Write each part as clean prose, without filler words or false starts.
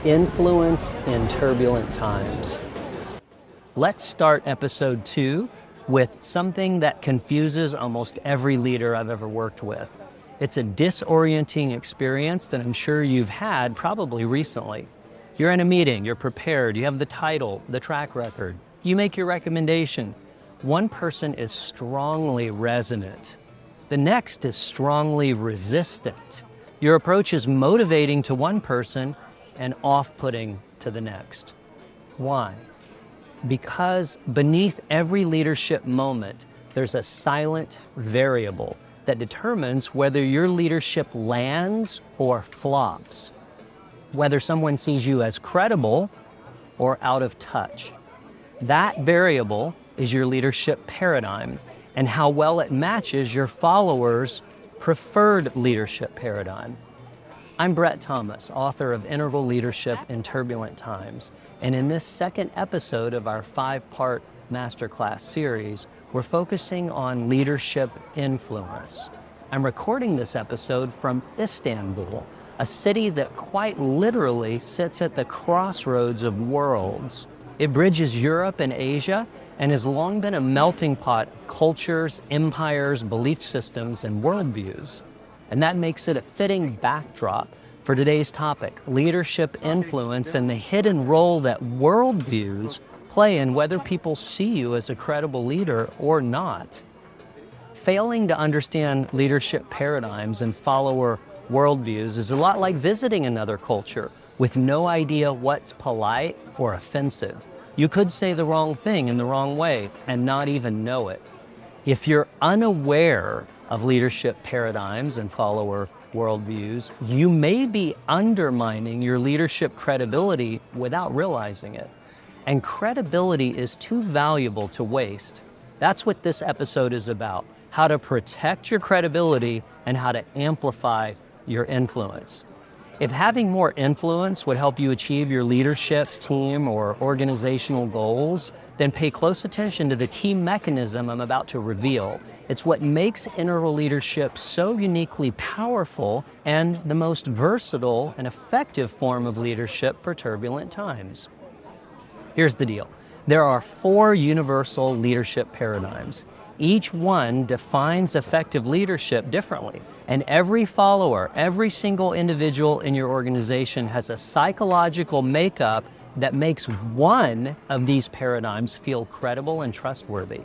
Influence in Turbulent Times. Let's start episode 2 with something that confuses almost every leader I've ever worked with. It's a disorienting experience that I'm sure you've had probably recently. You're in a meeting, you're prepared, you have the title, the track record, you make your recommendation. One person is strongly resonant. The next is strongly resistant. Your approach is motivating to one person and off-putting to the next. Why? Because beneath every leadership moment, there's a silent variable that determines whether your leadership lands or flops, whether someone sees you as credible or out of touch. That variable is your leadership paradigm and how well it matches your followers' preferred leadership paradigm. I'm Brett Thomas, author of Interval Leadership in Turbulent Times, and in this second episode of our 5-part masterclass series, we're focusing on leadership influence. I'm recording this episode from Istanbul, a city that quite literally sits at the crossroads of worlds. It bridges Europe and Asia and has long been a melting pot of cultures, empires, belief systems, and worldviews. And that makes it a fitting backdrop for today's topic, leadership influence and the hidden role that worldviews play in whether people see you as a credible leader or not. Failing to understand leadership paradigms and follower worldviews is a lot like visiting another culture with no idea what's polite or offensive. You could say the wrong thing in the wrong way and not even know it. If you're unaware of leadership paradigms and follower worldviews, you may be undermining your leadership credibility without realizing it. And credibility is too valuable to waste. That's what this episode is about, how to protect your credibility and how to amplify your influence. If having more influence would help you achieve your leadership, team, or organizational goals, then pay close attention to the key mechanism I'm about to reveal. It's what makes interval leadership so uniquely powerful and the most versatile and effective form of leadership for turbulent times. Here's the deal. There are 4 universal leadership paradigms. Each one defines effective leadership differently. And every follower, every single individual in your organization has a psychological makeup that makes one of these paradigms feel credible and trustworthy.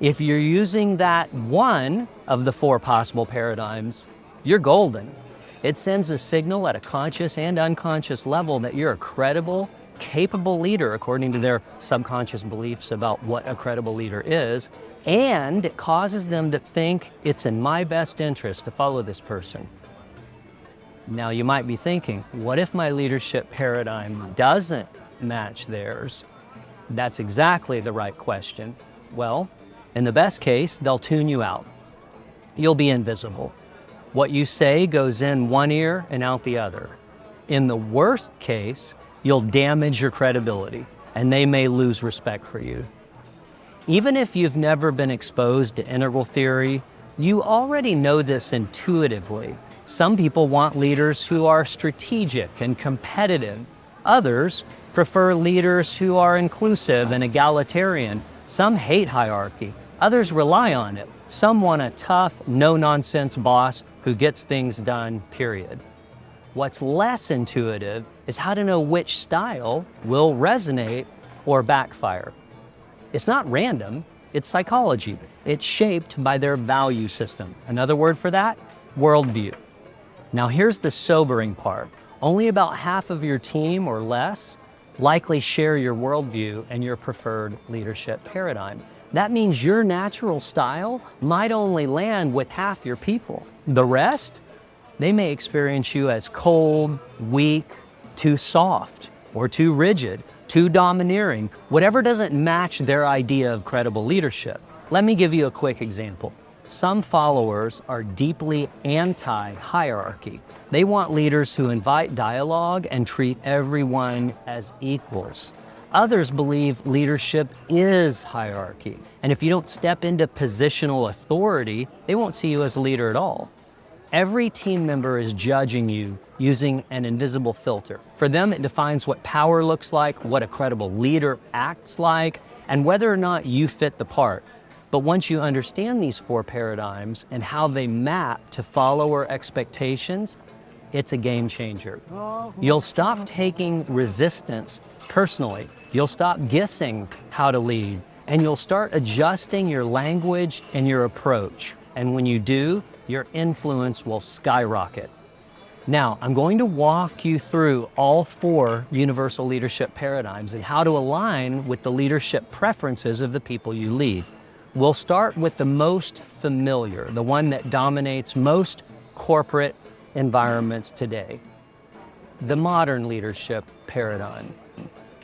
If you're using that one of the 4 possible paradigms, you're golden. It sends a signal at a conscious and unconscious level that you're a credible, capable leader according to their subconscious beliefs about what a credible leader is, and it causes them to think it's in my best interest to follow this person. Now you might be thinking, what if my leadership paradigm doesn't match theirs? That's exactly the right question. Well, in the best case, they'll tune you out. You'll be invisible. What you say goes in one ear and out the other. In the worst case, you'll damage your credibility, and they may lose respect for you. Even if you've never been exposed to interval theory, you already know this intuitively. Some people want leaders who are strategic and competitive. Others prefer leaders who are inclusive and egalitarian. Some hate hierarchy. Others rely on it. Some want a tough, no-nonsense boss who gets things done, period. What's less intuitive is how to know which style will resonate or backfire. It's not random, it's psychology. It's shaped by their value system. Another word for that, worldview. Now here's the sobering part. Only about half of your team or less likely share your worldview and your preferred leadership paradigm. That means your natural style might only land with half your people. The rest, they may experience you as cold, weak, too soft, or too rigid, too domineering, whatever doesn't match their idea of credible leadership. Let me give you a quick example. Some followers are deeply anti-hierarchy. They want leaders who invite dialogue and treat everyone as equals. Others believe leadership is hierarchy, and if you don't step into positional authority, they won't see you as a leader at all. Every team member is judging you using an invisible filter. For them, it defines what power looks like, what a credible leader acts like, and whether or not you fit the part. But once you understand these 4 paradigms and how they map to follower expectations, it's a game changer. You'll stop taking resistance personally. You'll stop guessing how to lead, and you'll start adjusting your language and your approach. And when you do, your influence will skyrocket. Now, I'm going to walk you through all 4 universal leadership paradigms and how to align with the leadership preferences of the people you lead. We'll start with the most familiar, the one that dominates most corporate environments today. The modern leadership paradigm.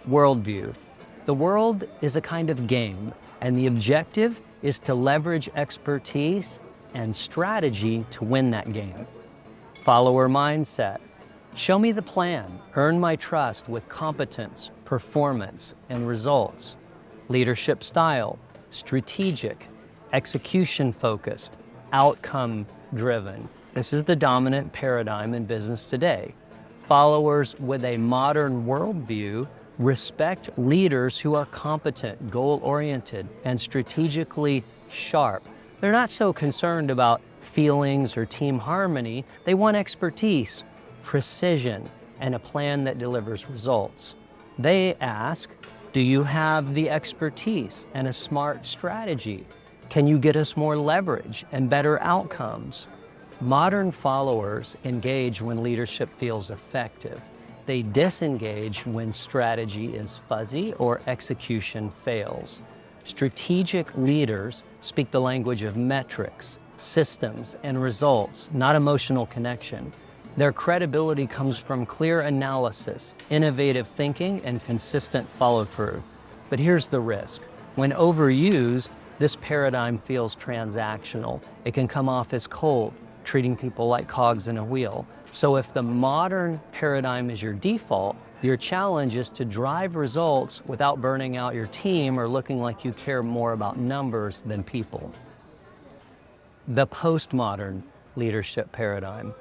Worldview. The world is a kind of game, and the objective is to leverage expertise and strategy to win that game. Follower mindset. Show me the plan. Earn my trust with competence, performance, and results. Leadership style. Strategic, execution-focused, outcome-driven. This is the dominant paradigm in business today. Followers with a modern worldview respect leaders who are competent, goal-oriented, and strategically sharp. They're not so concerned about feelings or team harmony. They want expertise, precision, and a plan that delivers results. They ask, do you have the expertise and a smart strategy? Can you get us more leverage and better outcomes? Modern followers engage when leadership feels effective. They disengage when strategy is fuzzy or execution fails. Strategic leaders speak the language of metrics, systems, and results, not emotional connection. Their credibility comes from clear analysis, innovative thinking, and consistent follow-through. But here's the risk. When overused, this paradigm feels transactional. It can come off as cold, treating people like cogs in a wheel. So if the modern paradigm is your default, your challenge is to drive results without burning out your team or looking like you care more about numbers than people. The postmodern leadership paradigm.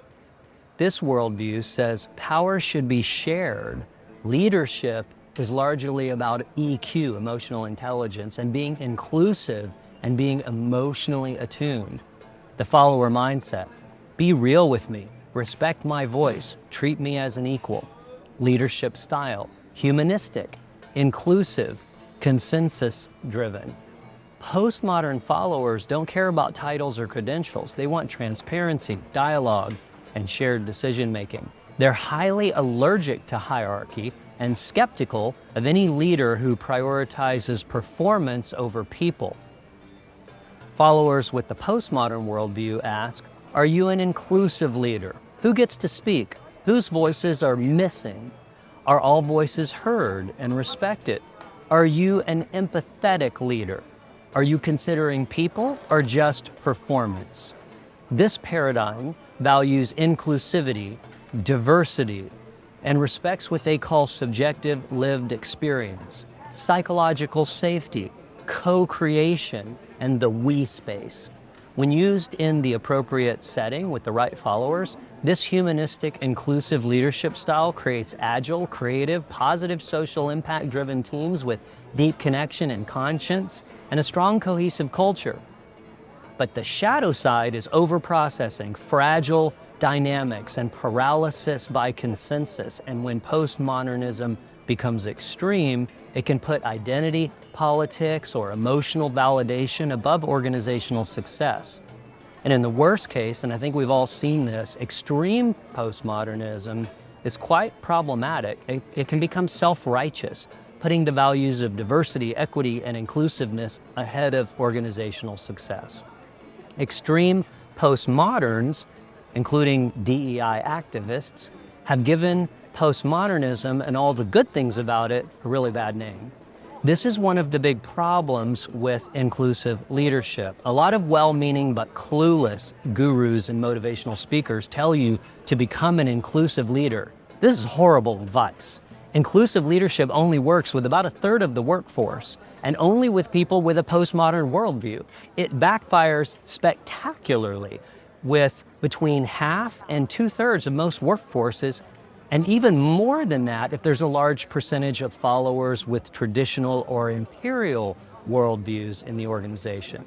This worldview says power should be shared. Leadership is largely about EQ, emotional intelligence, and being inclusive and being emotionally attuned. The follower mindset. Be real with me. Respect my voice. Treat me as an equal. Leadership style. Humanistic, inclusive, consensus-driven. Postmodern followers don't care about titles or credentials. They want transparency, dialogue, and shared decision-making. They're highly allergic to hierarchy and skeptical of any leader who prioritizes performance over people. Followers with the postmodern worldview ask, are you an inclusive leader? Who gets to speak? Whose voices are missing? Are all voices heard and respected? Are you an empathetic leader? Are you considering people or just performance? This paradigm values inclusivity, diversity, and respects what they call subjective lived experience, psychological safety, co-creation, and the we space. When used in the appropriate setting with the right followers, this humanistic, inclusive leadership style creates agile, creative, positive, social impact-driven teams with deep connection and conscience, and a strong, cohesive culture. But the shadow side is overprocessing, fragile dynamics, and paralysis by consensus. And when postmodernism becomes extreme, it can put identity, politics, or emotional validation above organizational success. And in the worst case, and I think we've all seen this, extreme postmodernism is quite problematic. It can become self-righteous, putting the values of diversity, equity, and inclusiveness ahead of organizational success. Extreme postmoderns, including DEI activists, have given postmodernism and all the good things about it a really bad name. This is one of the big problems with inclusive leadership. A lot of well-meaning but clueless gurus and motivational speakers tell you to become an inclusive leader. This is horrible advice. Inclusive leadership only works with about a third of the workforce, and only with people with a postmodern worldview. It backfires spectacularly. with between half and 2/3 of most workforces, and even more than that if there's a large percentage of followers with traditional or imperial worldviews in the organization.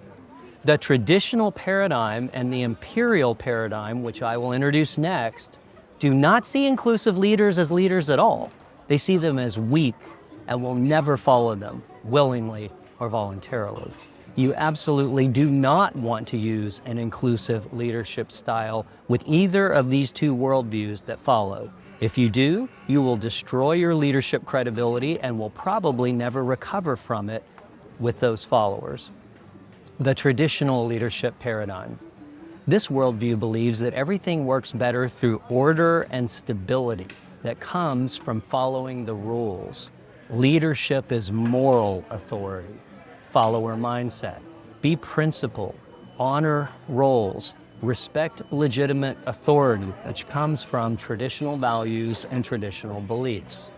The traditional paradigm and the imperial paradigm, which I will introduce next, do not see inclusive leaders as leaders at all. They see them as weak and will never follow them willingly or voluntarily. You absolutely do not want to use an inclusive leadership style with either of these two worldviews that follow. If you do, you will destroy your leadership credibility and will probably never recover from it with those followers. The traditional leadership paradigm. This worldview believes that everything works better through order and stability that comes from following the rules. Leadership is moral authority. Follower mindset. Be principled. Honor roles. Respect legitimate authority, which comes from traditional values and traditional beliefs.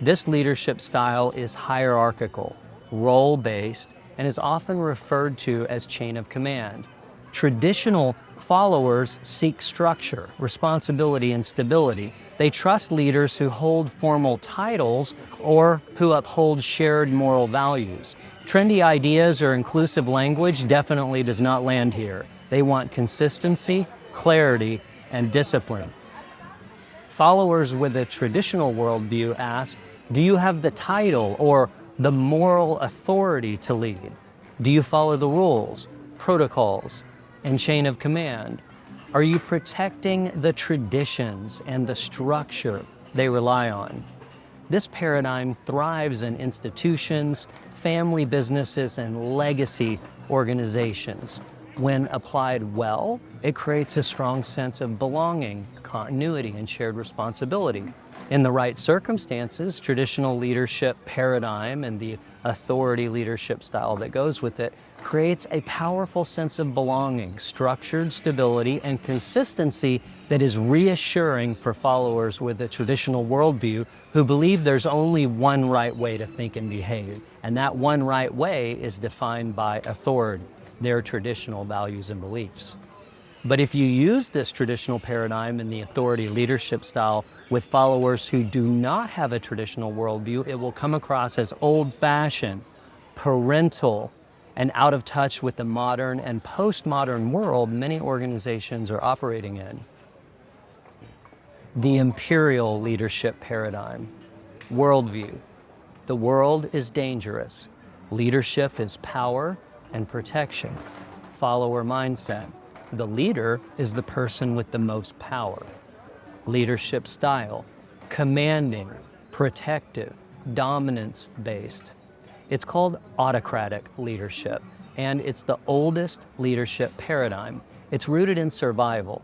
This leadership style is hierarchical, role-based, and is often referred to as chain of command. Traditional followers seek structure, responsibility, and stability. They trust leaders who hold formal titles or who uphold shared moral values. Trendy ideas or inclusive language definitely does not land here. They want consistency, clarity, and discipline. Followers with a traditional worldview ask, do you have the title or the moral authority to lead? Do you follow the rules, protocols, and chain of command? Are you protecting the traditions and the structure they rely on? This paradigm thrives in institutions, family businesses, and legacy organizations. When applied well, it creates a strong sense of belonging, continuity, and shared responsibility. In the right circumstances, traditional leadership paradigm and the authority leadership style that goes with it creates a powerful sense of belonging, structured stability, and consistency that is reassuring for followers with a traditional worldview who believe there's only one right way to think and behave. And that one right way is defined by authority, their traditional values and beliefs. But if you use this traditional paradigm and the authority leadership style with followers who do not have a traditional worldview, it will come across as old-fashioned, parental, and out of touch with the modern and postmodern world many organizations are operating in. The imperial leadership paradigm. Worldview. The world is dangerous. Leadership is power and protection. Follower mindset. The leader is the person with the most power. Leadership style. Commanding, protective, dominance-based. It's called autocratic leadership, and it's the oldest leadership paradigm. It's rooted in survival.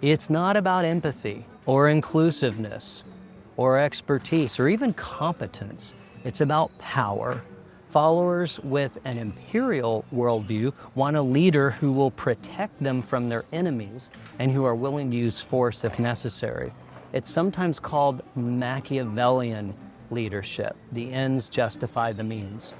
It's not about empathy or inclusiveness or expertise or even competence. It's about power. Followers with an imperial worldview want a leader who will protect them from their enemies and who are willing to use force if necessary. It's sometimes called Machiavellian leadership. The ends justify the means.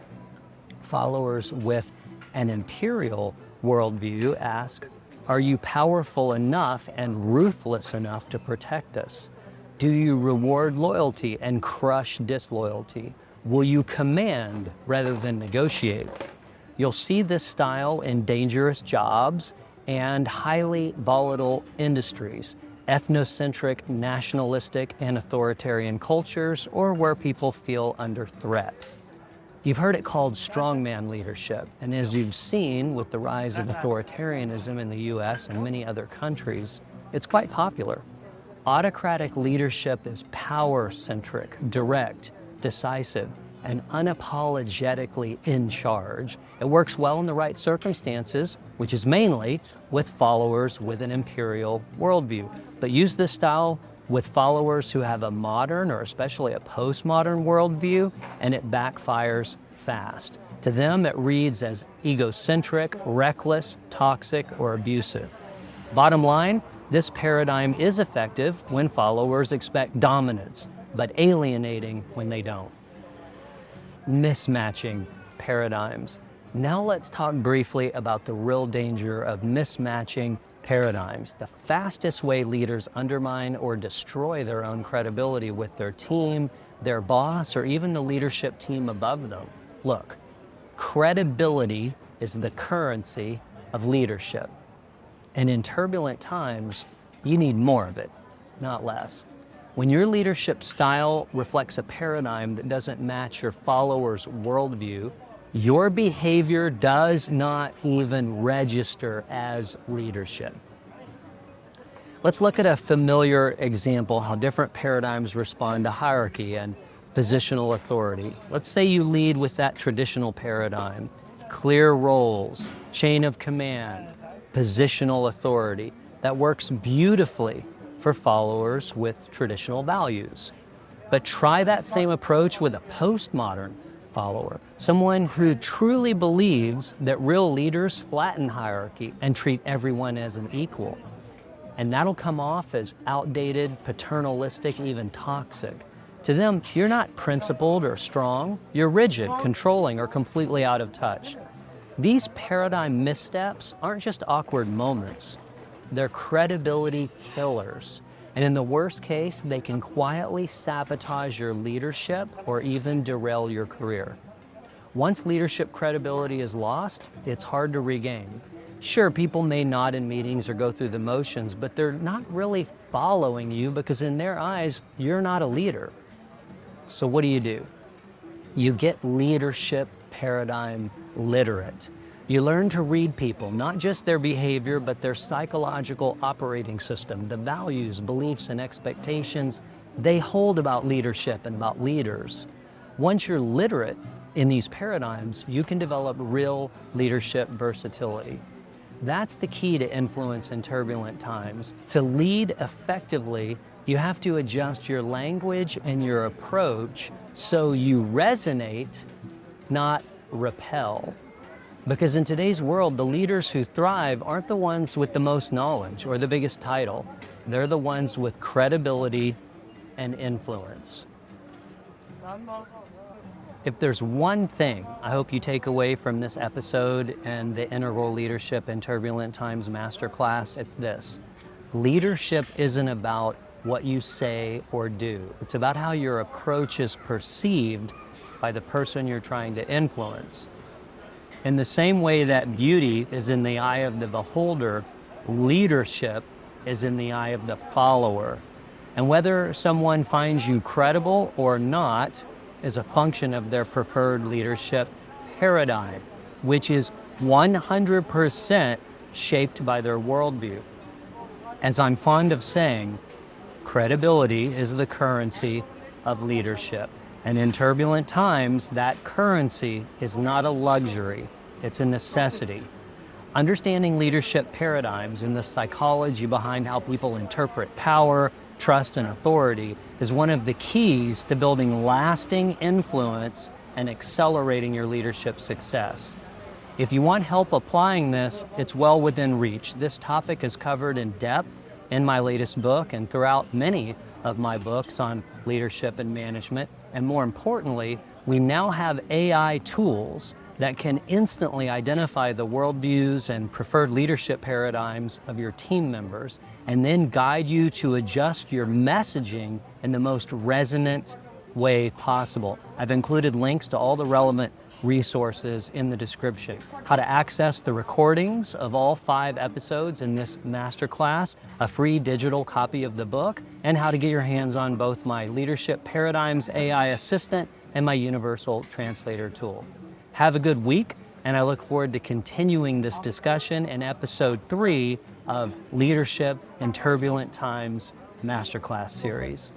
Followers with an imperial worldview ask, are you powerful enough and ruthless enough to protect us? Do you reward loyalty and crush disloyalty? Will you command rather than negotiate? You'll see this style in dangerous jobs and highly volatile industries, ethnocentric, nationalistic, and authoritarian cultures, or where people feel under threat. You've heard it called strongman leadership, and as you've seen with the rise of authoritarianism in the US and many other countries, it's quite popular. Autocratic leadership is power-centric, direct, decisive, and unapologetically in charge. It works well in the right circumstances, which is mainly with followers with an imperial worldview. But use this style with followers who have a modern or especially a postmodern worldview, and it backfires fast. To them, it reads as egocentric, reckless, toxic, or abusive. Bottom line, this paradigm is effective when followers expect dominance, but alienating when they don't. Mismatching paradigms. Now let's talk briefly about the real danger of mismatching paradigms. The fastest way leaders undermine or destroy their own credibility with their team, their boss, or even the leadership team above them. Look, credibility is the currency of leadership. And in turbulent times, you need more of it, not less. When your leadership style reflects a paradigm that doesn't match your followers' worldview, your behavior does not even register as leadership. Let's look at a familiar example, how different paradigms respond to hierarchy and positional authority. Let's say you lead with that traditional paradigm, clear roles, chain of command, positional authority. That works beautifully for followers with traditional values. But try that same approach with a postmodern follower, someone who truly believes that real leaders flatten hierarchy and treat everyone as an equal. And that'll come off as outdated, paternalistic, even toxic. To them, you're not principled or strong, you're rigid, controlling, or completely out of touch. These paradigm missteps aren't just awkward moments, they're credibility killers. And in the worst case, they can quietly sabotage your leadership or even derail your career. Once leadership credibility is lost, it's hard to regain. Sure, people may nod in meetings or go through the motions, but they're not really following you because in their eyes, you're not a leader. So what do? You get leadership paradigm literate. You learn to read people, not just their behavior, but their psychological operating system, the values, beliefs, and expectations they hold about leadership and about leaders. Once you're literate in these paradigms, you can develop real leadership versatility. That's the key to influence in turbulent times. To lead effectively, you have to adjust your language and your approach so you resonate, not repel. Because in today's world, the leaders who thrive aren't the ones with the most knowledge or the biggest title. They're the ones with credibility and influence. If there's one thing I hope you take away from this episode and the Integral Leadership in Turbulent Times Masterclass, it's this. Leadership isn't about what you say or do. It's about how your approach is perceived by the person you're trying to influence. In the same way that beauty is in the eye of the beholder, leadership is in the eye of the follower. And whether someone finds you credible or not is a function of their preferred leadership paradigm, which is 100% shaped by their worldview. As I'm fond of saying, credibility is the currency of leadership. And in turbulent times, that currency is not a luxury, it's a necessity. Understanding leadership paradigms and the psychology behind how people interpret power, trust, and authority is one of the keys to building lasting influence and accelerating your leadership success. If you want help applying this, it's well within reach. This topic is covered in depth in my latest book and throughout many of my books on leadership and management. And more importantly, we now have AI tools that can instantly identify the worldviews and preferred leadership paradigms of your team members and then guide you to adjust your messaging in the most resonant way possible. I've included links to all the relevant resources in the description. How to access the recordings of all 5 episodes in this masterclass, a free digital copy of the book, and how to get your hands on both my Leadership Paradigms AI Assistant and my Universal Translator tool. Have a good week, and I look forward to continuing this discussion in episode 3 of Leadership in Turbulent Times Masterclass series.